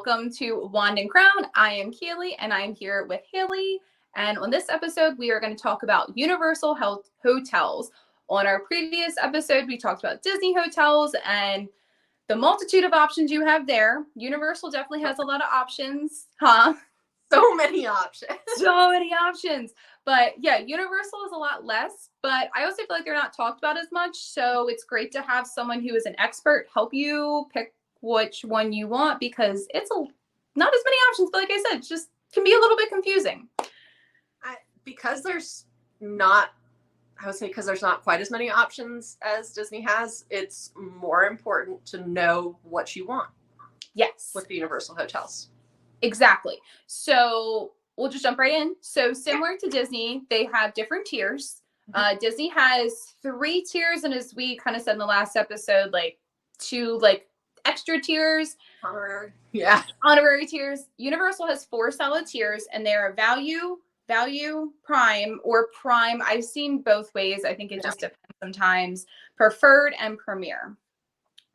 welcome to Wand and Crown. I am Keeley and I'm here with Hayley. And on this episode, we are going to talk about Universal hotels. On our previous episode, we talked about Disney hotels and the multitude of options you have there. Universal definitely has a lot of options, huh? So many options. So many options. But yeah, Universal is a lot less, but I also feel like they're not talked about as much. So it's great to have someone who is an expert help you pick which one you want, because it's not as many options, but like I said, it just can be a little bit confusing. Because there's not quite as many options as Disney has, it's more important to know what you want. Yes. With the Universal hotels. Exactly. So we'll just jump right in. So similar to Disney, they have different tiers. Disney has 3 tiers, and as we kind of said in the last episode, like 2 like extra tiers. Honorary tiers. Universal has 4 solid tiers, and they're value, prime, or prime. I've seen both ways. I think it just depends sometimes. Preferred and premier.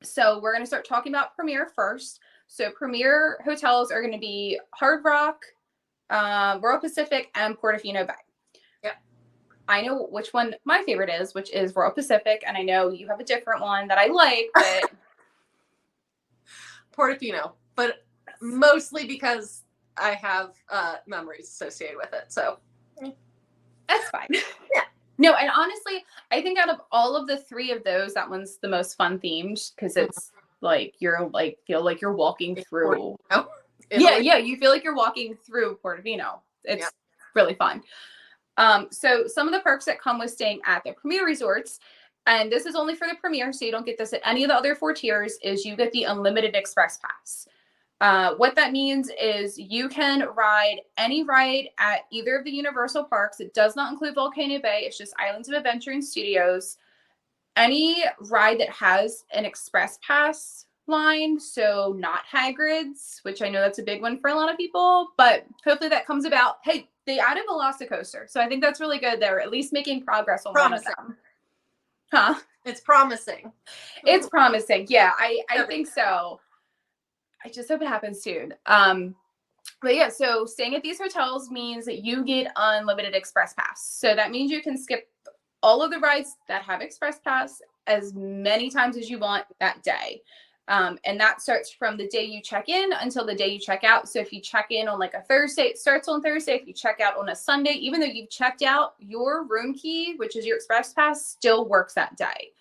So we're going to start talking about premier first. So premier hotels are going to be Hard Rock, Royal Pacific, and Portofino Bay. Yep. I know which one my favorite is, which is Royal Pacific, and I know you have a different one that I like, but Portofino, but mostly because I have memories associated with it. So that's fine. Yeah. No, and honestly, I think out of all of the 3 of those, that one's the most fun themed, because it's like you're like feel like you're walking through. Yeah, you feel like you're walking through Portofino. It's really fun. So some of the perks that come with staying at the premier resorts, and this is only for the premier, so you don't get this at any of the other 4 tiers, is you get the unlimited express pass. What that means is you can ride any ride at either of the Universal parks. It does not include Volcano Bay. It's just Islands of Adventure and Studios. Any ride that has an express pass line, so not Hagrid's, which I know that's a big one for a lot of people, but hopefully that comes about. Hey, they added Velocicoaster, so I think that's really good. They're at least making progress on one of them. Huh? It's promising. It's promising. Yeah, I think so. I just hope it happens soon. But yeah, so staying at these hotels means that you get unlimited express pass. So that means you can skip all of the rides that have express pass as many times as you want that day. And that starts from the day you check in until the day you check out. So if you check in on like a Thursday, it starts on Thursday. If you check out on a Sunday, even though you've checked out, your room key, which is your express pass, still works that day.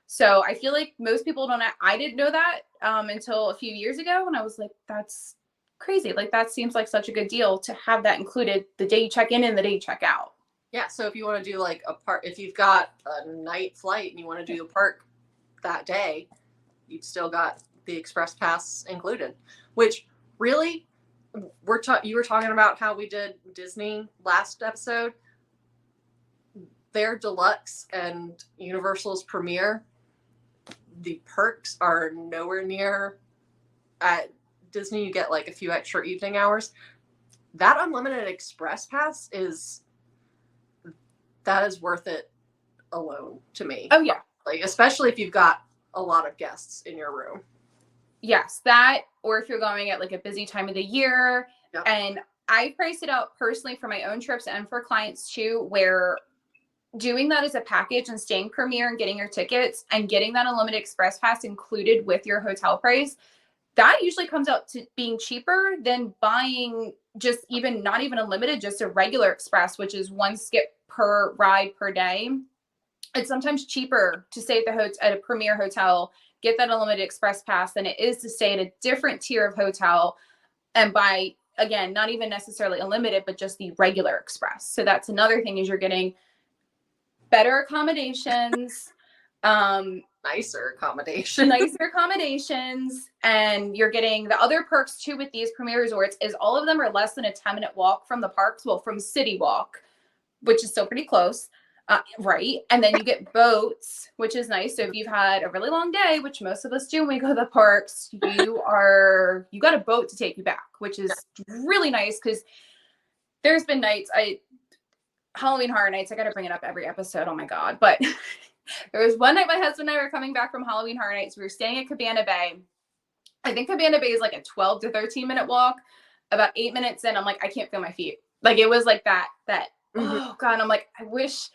So I feel like most people don't know. I didn't know that until a few years ago, and I was like, that's crazy. Like, that seems like such a good deal to have that included the day you check in and the day you check out. Yeah, so if you want to do like a park, if you've got a night flight and you want to do the park that day, you've still got the express pass included. Which really, you were talking about how we did Disney last episode. Their deluxe and Universal's premier, the perks are nowhere near. At Disney, you get like a few extra evening hours. That unlimited express pass is worth it alone to me. Oh yeah. Like, especially if you've got a lot of guests in your room. Yes, that, or if you're going at like a busy time of the year. Yep. And I price it out personally for my own trips and for clients too, where doing that as a package and staying premier and getting your tickets and getting that unlimited express pass included with your hotel price, that usually comes out to being cheaper than buying just not even unlimited, just a regular express, which is 1 skip per ride per day. It's sometimes cheaper to stay at a premier hotel, get that unlimited express pass, than it is to stay at a different tier of hotel and buy, again, not even necessarily unlimited, but just the regular express. So that's another thing, is you're getting better accommodations, nicer accommodations, and you're getting the other perks too with these premier resorts is all of them are less than a 10-minute walk from the parks. Well, from City Walk, which is still pretty close. Right. And then you get boats, which is nice. So if you've had a really long day, which most of us do when we go to the parks, you got a boat to take you back, which is really nice, because there's been nights, Halloween Horror Nights, I got to bring it up every episode. Oh my God. But there was one night my husband and I were coming back from Halloween Horror Nights. We were staying at Cabana Bay, I think Cabana Bay is like a 12 to 13 minute walk. About 8 minutes in, I'm like, I can't feel my feet. Like it was like that, oh God, I'm like, I wish.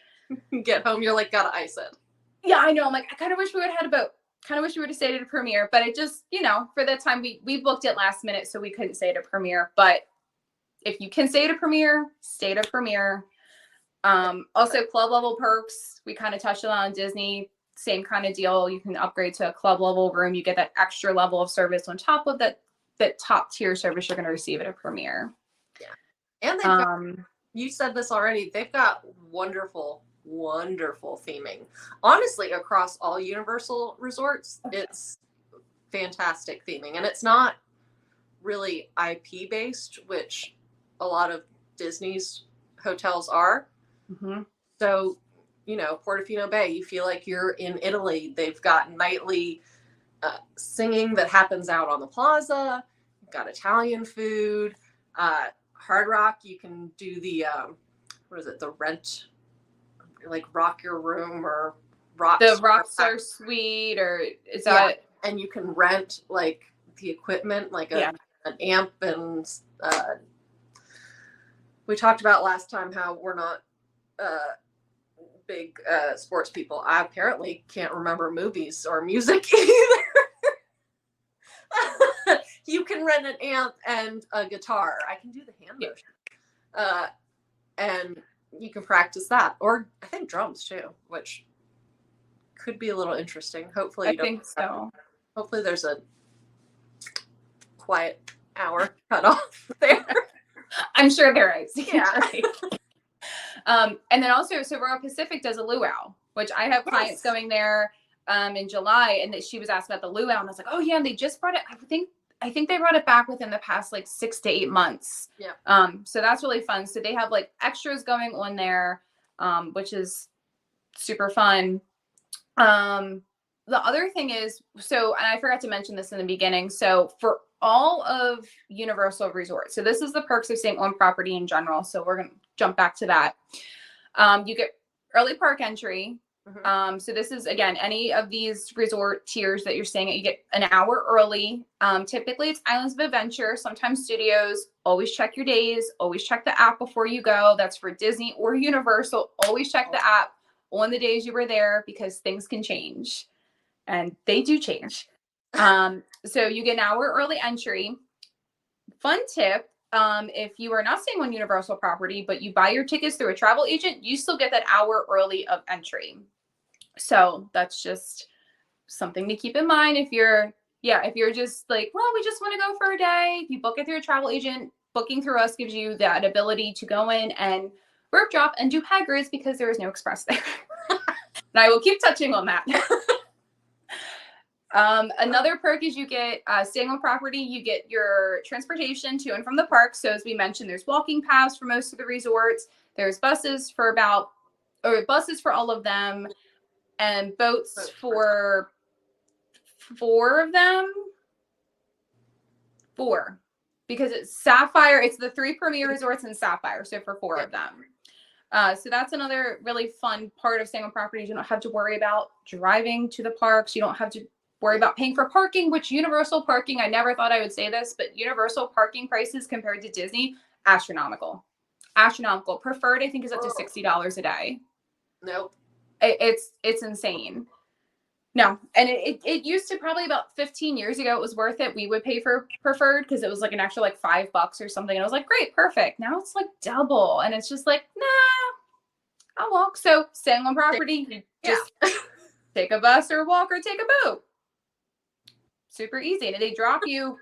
Get home, you're like, gotta ice it. Yeah, I know. I'm like, I kind of wish we would have had a boat. Kind of wish we would have stayed at a Premiere, but it just, for that time we booked it last minute, so we couldn't stay at a Premiere. But if you can stay at a Premiere, stay at a Premiere. Also club level perks. We kind of touched on Disney. Same kind of deal. You can upgrade to a club level room. You get that extra level of service on top of that top tier service you're going to receive at a Premiere. Yeah, and they've got, you said this already. They've got wonderful theming. Honestly, across all Universal resorts, it's fantastic theming, and it's not really IP based, which a lot of Disney's hotels are. Mm-hmm. So, Portofino Bay, you feel like you're in Italy. They've got nightly singing that happens out on the plaza. You've got Italian food. Hard Rock, you can do the the rent, like Rock Your Room or Rockstar Suite, or is that? Yeah. And you can rent like the equipment, like an amp, and we talked about last time how we're not big sports people. I apparently can't remember movies or music either. You can rent an amp and a guitar. I can do the hand motion. And you can practice that. Or I think drums too, which could be a little interesting. Hopefully I think so. Hopefully there's a quiet hour cut off there. I'm sure there is. Yeah. And then also, so Royal Pacific does a luau, which I have clients going there in July, and that she was asked about the luau, and I was like, oh yeah, and they just brought it. I think they brought it back within the past like 6 to 8 months. Yeah. So that's really fun. So they have like extras going on there, which is super fun. The other thing is, and I forgot to mention this in the beginning. So for all of Universal Resorts, so this is the perks of staying on property in general. So we're going to jump back to that. You get early park entry. Mm-hmm. So this is, again, any of these resort tiers that you're staying at, you get an hour early. Typically it's Islands of Adventure, sometimes Studios. Always check your days. Always check the app before you go. That's for Disney or Universal. Always check the app on the days you were there, because things can change, and they do change. So you get an hour early entry. Fun tip. If you are not staying on Universal property, but you buy your tickets through a travel agent, you still get that hour early of entry. So that's just something to keep in mind. If you're just like, well, we just want to go for a day. If you book it through a travel agent, booking through us gives you that ability to go in and rope drop and do hagrids, because there is no express there. And I will keep touching on that. Another perk is you get staying on property, you get your transportation to and from the park. So as we mentioned, there's walking paths for most of the resorts. There's buses for buses for all of them, and boats for 4 of them. 4, because it's Sapphire. It's the 3 Premier resorts in Sapphire. So for 4 of them. So that's another really fun part of staying on property. You don't have to worry about driving to the parks. You don't have to worry about paying for parking, which Universal parking, I never thought I would say this, but Universal parking prices compared to Disney, astronomical. Preferred, I think, is up to $60 a day. Nope. It's insane. No. And it used to, probably about 15 years ago, it was worth it. We would pay for preferred because it was like an extra like $5 or something. And I was like, great, perfect. Now it's like double. And it's just like, nah, I'll walk. So staying on property, you just take a bus or walk or take a boat. Super easy. And they drop you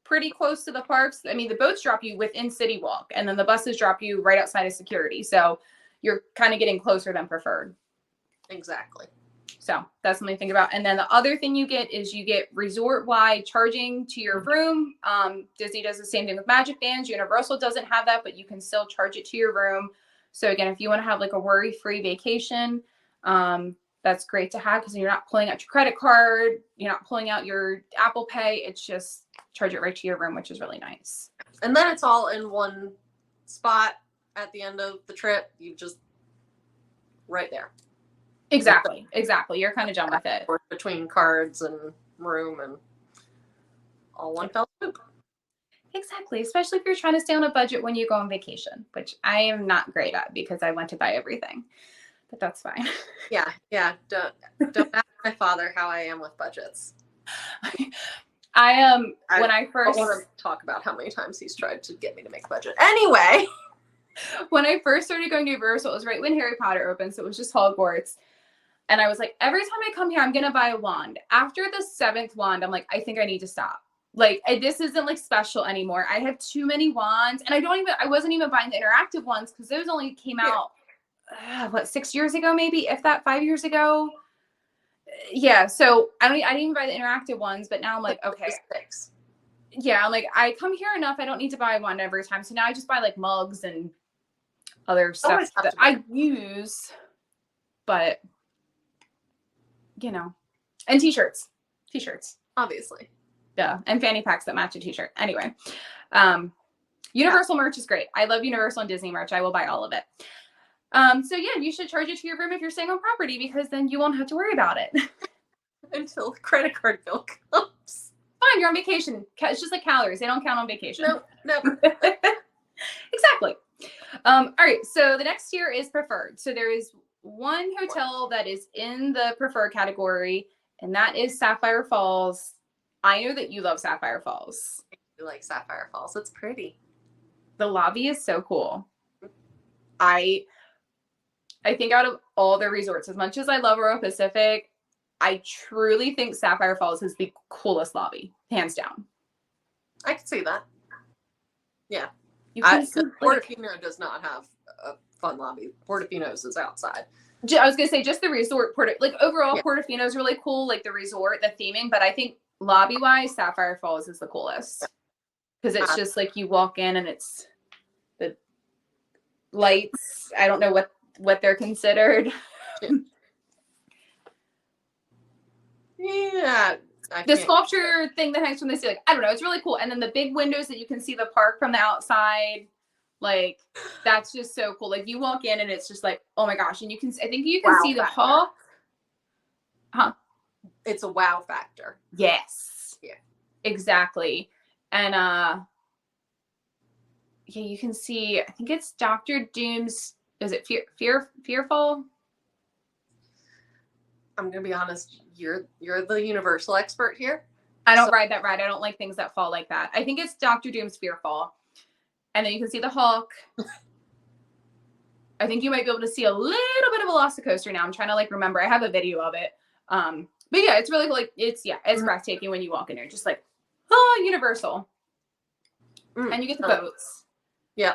pretty close to the parks. I mean, the boats drop you within City Walk, and then the buses drop you right outside of security. So you're kind of getting closer than preferred. Exactly. So that's something to think about. And then the other thing you get is you get resort-wide charging to your room. Disney does the same thing with Magic Bands. Universal doesn't have that, but you can still charge it to your room. So again, if you want to have like a worry-free vacation, that's great to have, because you're not pulling out your credit card, you're not pulling out your Apple Pay. It's just charge it right to your room, which is really nice. And then it's all in one spot at the end of the trip. You just right there. Exactly. You're kind of done with it. Between cards and room and all one fell swoop. Exactly. Especially if you're trying to stay on a budget when you go on vacation, which I am not great at because I want to buy everything, but that's fine. Yeah. Don't ask my father how I am with budgets. When I first want to talk about how many times he's tried to get me to make a budget. Anyway, when I first started going to Universal, it was right when Harry Potter opened, so it was just Hogwarts. And I was like, every time I come here, I'm gonna buy a wand. After the 7th wand, I'm like, I think I need to stop. Like, this isn't like special anymore. I have too many wands, and I wasn't even buying the interactive ones because those only came out, 6 years ago, maybe, if that 5 years ago. Yeah, so I didn't even buy the interactive ones, but now I'm like, okay. Yeah, I'm like, I come here enough. I don't need to buy one every time. So now I just buy like mugs and other stuff that I use, but you know, and t-shirts, obviously. Yeah, and fanny packs that match a t-shirt. Anyway, Universal merch is great. I love Universal and Disney merch. I will buy all of it. So yeah, you should charge it to your room if you're staying on property because then you won't have to worry about it until the credit card bill comes. Fine, you're on vacation. It's just like calories. They don't count on vacation. No, never. Exactly. All right. So the next tier is preferred. So there is one hotel that is in the preferred category, and that is Sapphire Falls. I know that you love Sapphire Falls. I like Sapphire Falls. It's pretty. The lobby is so cool. I think out of all the resorts, as much as I love Royal Pacific, I truly think Sapphire Falls is the coolest lobby, hands down. I can see that. Yeah. Portofino does not have a fun lobby. Portofino's is outside. I was going to say just the resort. Overall, Portofino is really cool, like the resort, the theming. But I think lobby-wise, Sapphire Falls is the coolest. Because it's just like you walk in and it's the lights. I don't know what they're considered. Yeah. The sculpture thing that hangs from the ceiling. I don't know. It's really cool. And then the big windows that you can see the park from the outside. Like, that's just so cool. Like, you walk in and it's just like, oh my gosh. And I think you can see the hall. Huh? It's a wow factor. Yes. Yeah. Exactly. And, yeah, you can see, I think it's Dr. Doom's, is it Fearful? I'm going to be honest. You're the Universal expert here. I don't ride that ride. I don't like things that fall like that. I think it's Dr. Doom's Fearful. And then you can see the Hulk. I think you might be able to see a little bit of Velocicoaster now. I'm trying to like remember. I have a video of it. But yeah, it's really cool. Like it's breathtaking when you walk in there. Just like, oh, Universal. And you get the boats. Yeah.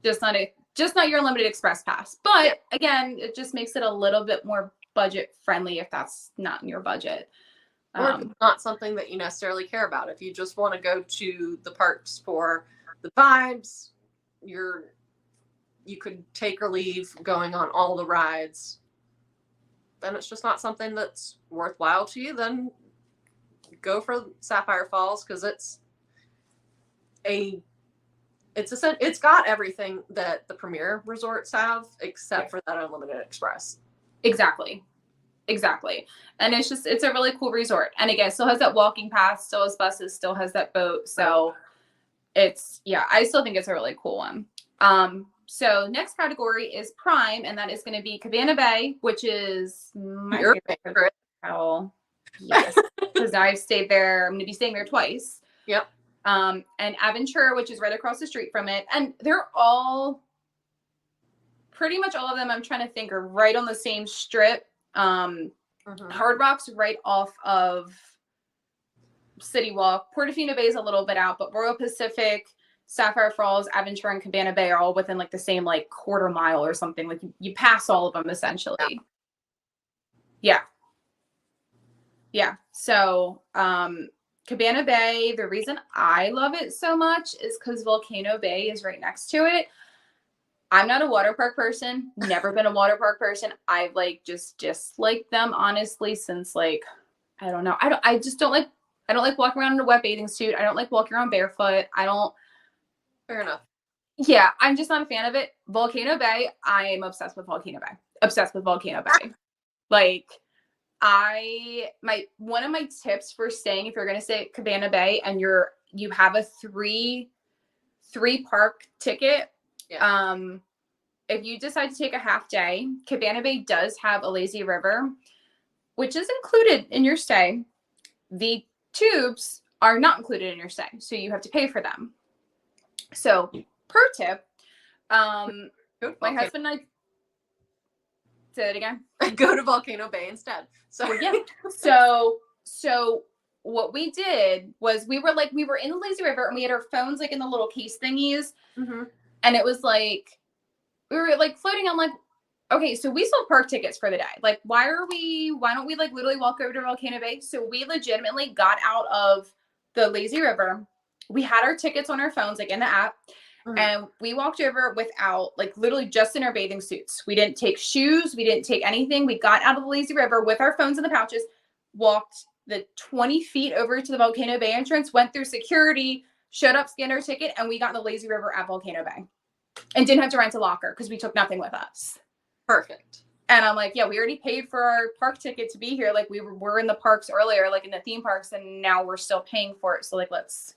Just not your unlimited express pass. But again, it just makes it a little bit more budget friendly if that's not in your budget. Or not something that you necessarily care about. If you just want to go to the parks for the vibes, you could take or leave going on all the rides. Then it's just not something that's worthwhile to you. Then go for Sapphire Falls because it's got everything that the premier resorts have except for that unlimited express. Exactly. And it's a really cool resort. And again, still has that walking path, still has buses, still has that boat. So I still think it's a really cool one. So next category is Prime, and that is going to be Cabana Bay, which is my favorite hotel. Yes, because I've stayed there. I'm going to be staying there twice. Yep. And Aventura, which is right across the street from it. And they're all, pretty much all of them, I'm trying to think, are right on the same strip. Hard Rock's right off of City Walk. Portofino Bay is a little bit out, but Royal Pacific, Sapphire Falls, Aventura, and Cabana Bay are all within like the same like quarter mile or something. Like you pass all of them essentially. Yeah. So Cabana Bay, the reason I love it so much is because Volcano Bay is right next to it. I'm not a water park person, never been a water park person. I've like just disliked them honestly since like, I don't know. I don't like walking around in a wet bathing suit. I don't like walking around barefoot. Fair enough. Yeah, I'm just not a fan of it. Volcano Bay, I am obsessed with Volcano Bay. Like, one of my tips for staying, if you're going to stay at Cabana Bay and you have a three park ticket, if you decide to take a half day, Cabana Bay does have a lazy river, which is included in your stay. The tubes are not included in your stay, so you have to pay for them. So, per tip, my husband and I, say that again. Go to Volcano Bay instead. So yeah. So what we did was we were in the lazy river and we had our phones like in the little case thingies, and it was like we were like floating. I'm like, okay, so we sold park tickets for the day. Like, why don't we like literally walk over to Volcano Bay? So we legitimately got out of the lazy river. We had our tickets on our phones, like in the app. And we walked over without, like, literally just in our bathing suits. We didn't take shoes. We didn't take anything. We got out of the lazy river with our phones in the pouches, walked the 20 feet over to the Volcano Bay entrance, went through security, showed up, scanned our ticket, and we got in the lazy river at Volcano Bay and didn't have to rent a locker because we took nothing with us. Perfect. And I'm like, yeah, we already paid for our park ticket to be here. Like, we were in the parks earlier, like in the theme parks, and now we're still paying for it. So, like, let's.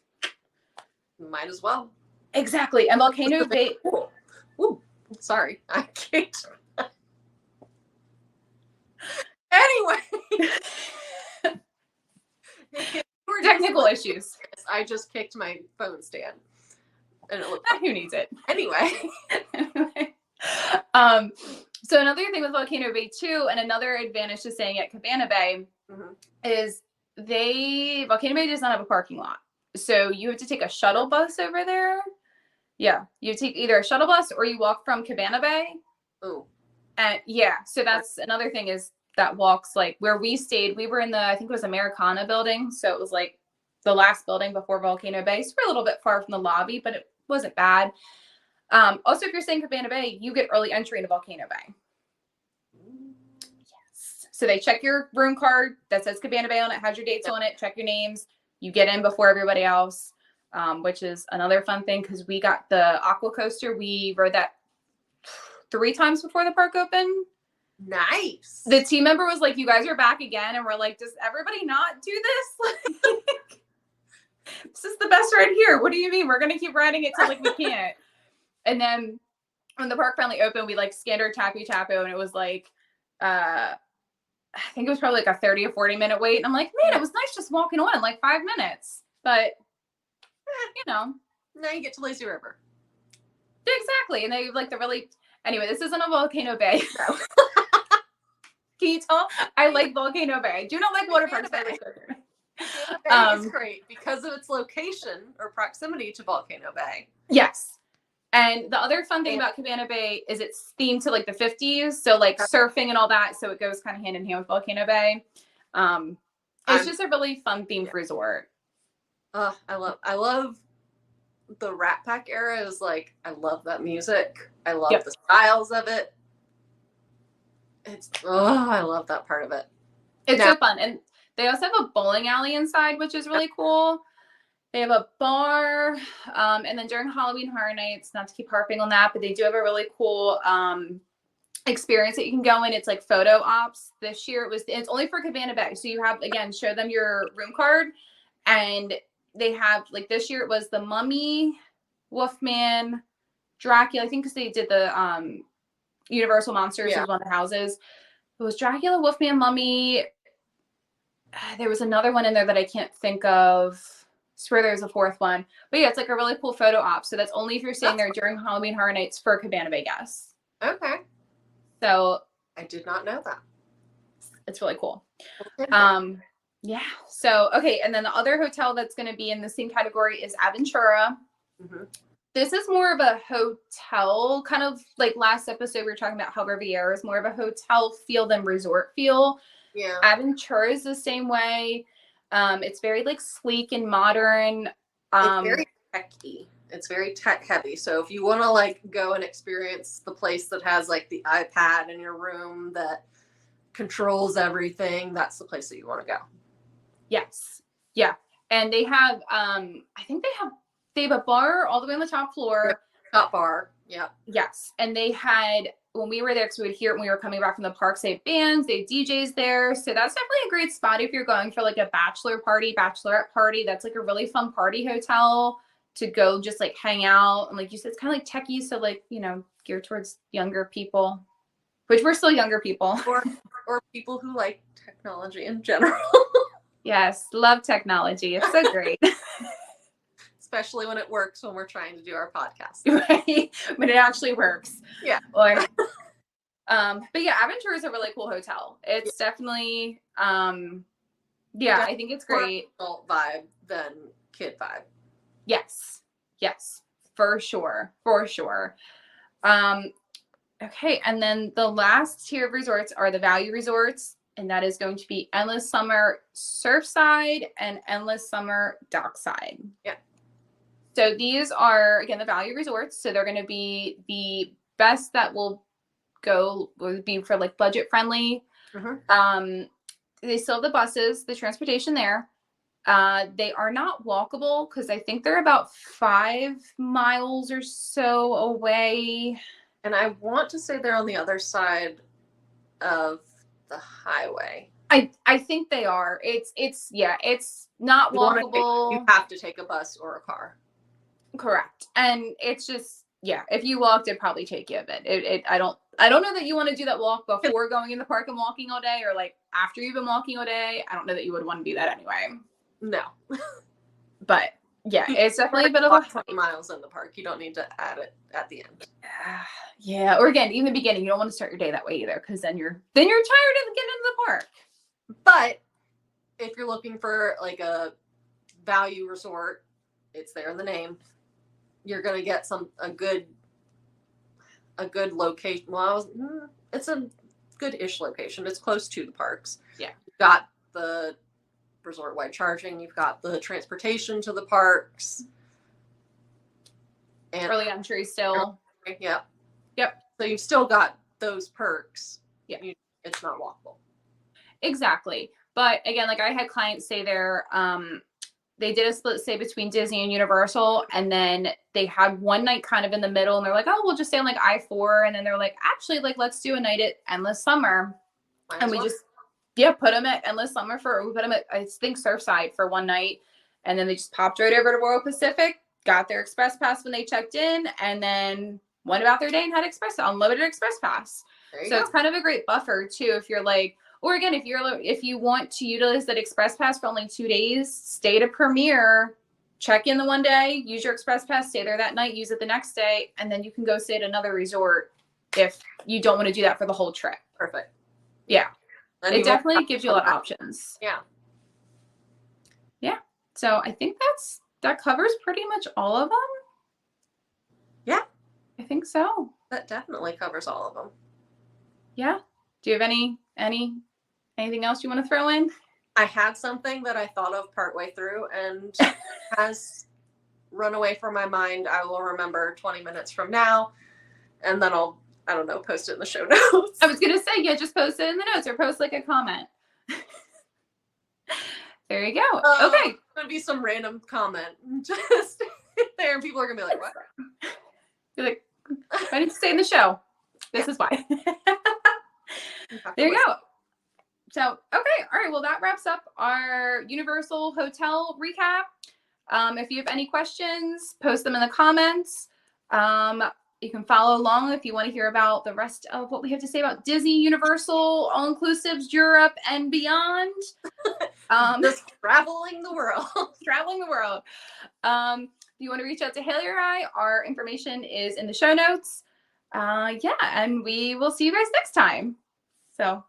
Might as well. Exactly. And Volcano Bay. Ooh, sorry. I kicked. Anyway. Technical issues. I just kicked my phone stand. And it looked Who needs it? Anyway. So another thing with Volcano Bay too, and another advantage to staying at Cabana Bay is Volcano Bay does not have a parking lot. So you have to take a shuttle bus over there. Yeah. You take either a shuttle bus or you walk from Cabana Bay. Oh. And yeah. So that's another thing is that walks, like where we stayed, we were in I think it was Americana building. So it was like the last building before Volcano Bay. So we're a little bit far from the lobby, but it wasn't bad. Also, if you're staying Cabana Bay, you get early entry into Volcano Bay. Yes. So they check your room card that says Cabana Bay on it, has your dates on it, check your names. You get in before everybody else, which is another fun thing because we got the aqua coaster. We rode that 3 times before the park opened. Nice. The team member was like, you guys are back again. And we're like, does everybody not do this? Like, this is the best ride here. What do you mean? We're going to keep riding it till like we can't. And then when the park finally opened, we like scanned our Tapu Tapu and it was like, I think it was probably like a 30 or 40 minute wait. And I'm like, man, it was nice just walking on like 5 minutes. But, you know. Now you get to Lazy River. Exactly. And they like anyway, this isn't a Volcano Bay. No. Can you tell? I like Volcano Bay. I do not like water parks. It's great because of its location or proximity to Volcano Bay. Yes. And the other fun thing about Cabana Bay is it's themed to like the 50s. So like surfing and all that. So it goes kind of hand in hand with Volcano Bay. It's just a really fun themed resort. I love the Rat Pack era. Is like, I love that music. I love the styles of it. I love that part of it. It's so fun. And they also have a bowling alley inside, which is really cool. They have a bar, and then during Halloween Horror Nights, not to keep harping on that, but they do have a really cool experience that you can go in. It's like photo ops. This year it's only for Cabana Bay. So you have, again, show them your room card, and they have, like this year it was the Mummy, Wolfman, Dracula. I think because they did the Universal Monsters was one of the houses. It was Dracula, Wolfman, Mummy. There was another one in there that I can't think of. Swear there's a 4th one. But yeah, it's like a really cool photo op. So that's only if you're staying there during Halloween Horror Nights for Cabana Bay guests. Okay. So I did not know that. It's really cool. Yeah. So, okay. And then the other hotel that's going to be in the same category is Aventura. This is more of a hotel, kind of like last episode we were talking about how Riviera is more of a hotel feel than resort feel. Yeah. Aventura is the same way. It's very like sleek and modern. It's very techy. It's very tech heavy. So if you want to like go and experience the place that has like the iPad in your room that controls everything, that's the place that you want to go. Yes. Yeah. And they have, I think they have a bar all the way on the top floor. Top bar. Yeah. Yes. And they had when we were there, because we would hear it when we were coming back from the parks, they have bands, they have DJs there. So that's definitely a great spot if you're going for like a bachelor party, bachelorette party. That's like a really fun party hotel to go just like hang out. And like you said, it's kind of like techie. So like, you know, geared towards younger people, which we're still younger people. Or people who like technology in general. Yes, love technology. It's so great. Especially when it works when we're trying to do our podcast. Right? When it actually works. Yeah. Or but yeah, Aventura is a really cool hotel. It's definitely yeah, I think it's great. More adult vibe than kid vibe. Yes. Yes. For sure. For sure. Okay, and then the last tier of resorts are the value resorts, and that is going to be Endless Summer Surfside and Endless Summer Dockside. Yeah. So these are, again, the value resorts. So they're going to be the best that will be for like budget friendly. Mm-hmm. They still have the buses, the transportation there. They are not walkable because I think they're about 5 miles or so away. And I want to say they're on the other side of the highway. I think they are. It's not walkable. You have to take a bus or a car. Correct. And it's just, yeah, if you walked, it'd probably take you a bit. I don't know that you want to do that walk before going in the park and walking all day, or like after you've been walking all day. I don't know that you would want to do that anyway. No. But yeah, it's definitely a bit of a 20 miles in the park. You don't need to add it at the end. Yeah. Or again, even the beginning, you don't want to start your day that way either, because then you're tired of getting into the park. But if you're looking for like a value resort, it's there in the name. You're gonna get a good location. Well, it's a good-ish location. It's close to the parks. Yeah. You've got the resort-wide charging. You've got the transportation to the parks. And early entry still. Yep. Yep. So you've still got those perks. Yeah. It's not walkable. Exactly. But again, like I had clients say they did a split stay between Disney and Universal, and then they had one night kind of in the middle, and they're like, oh, we'll just stay on like I-4. And then they're like, actually, like, let's do a night at Endless Summer. And we just, put them at Endless Summer we put them at, I think, Surfside for one night. And then they just popped right over to Royal Pacific, got their express pass when they checked in, and then went about their day and had unlimited express pass. So it's kind of a great buffer too, if you're like, or again, if you want to utilize that express pass for only 2 days, stay to Premier, check in the one day, use your express pass, stay there that night, use it the next day, and then you can go stay at another resort if you don't want to do that for the whole trip. Perfect. Yeah. It definitely gives you a lot of options. Yeah. Yeah. So I think that covers pretty much all of them. Yeah. I think so. That definitely covers all of them. Yeah. Do you have anything else you want to throw in? I had something that I thought of partway through and has run away from my mind. I will remember 20 minutes from now, and then I'll, I don't know, post it in the show notes. I was going to say, yeah, just post it in the notes or post like a comment. There you go. Okay. It's going to be some random comment just there, and people are going to be like, what? You're like, I need to stay in the show. This is why. There you go. So, okay. All right. Well, that wraps up our Universal Hotel recap. If you have any questions, post them in the comments. You can follow along if you want to hear about the rest of what we have to say about Disney, Universal, all-inclusives, Europe, and beyond. Just traveling the world. Traveling the world. If you want to reach out to Hayley or I, our information is in the show notes. Yeah, and we will see you guys next time. So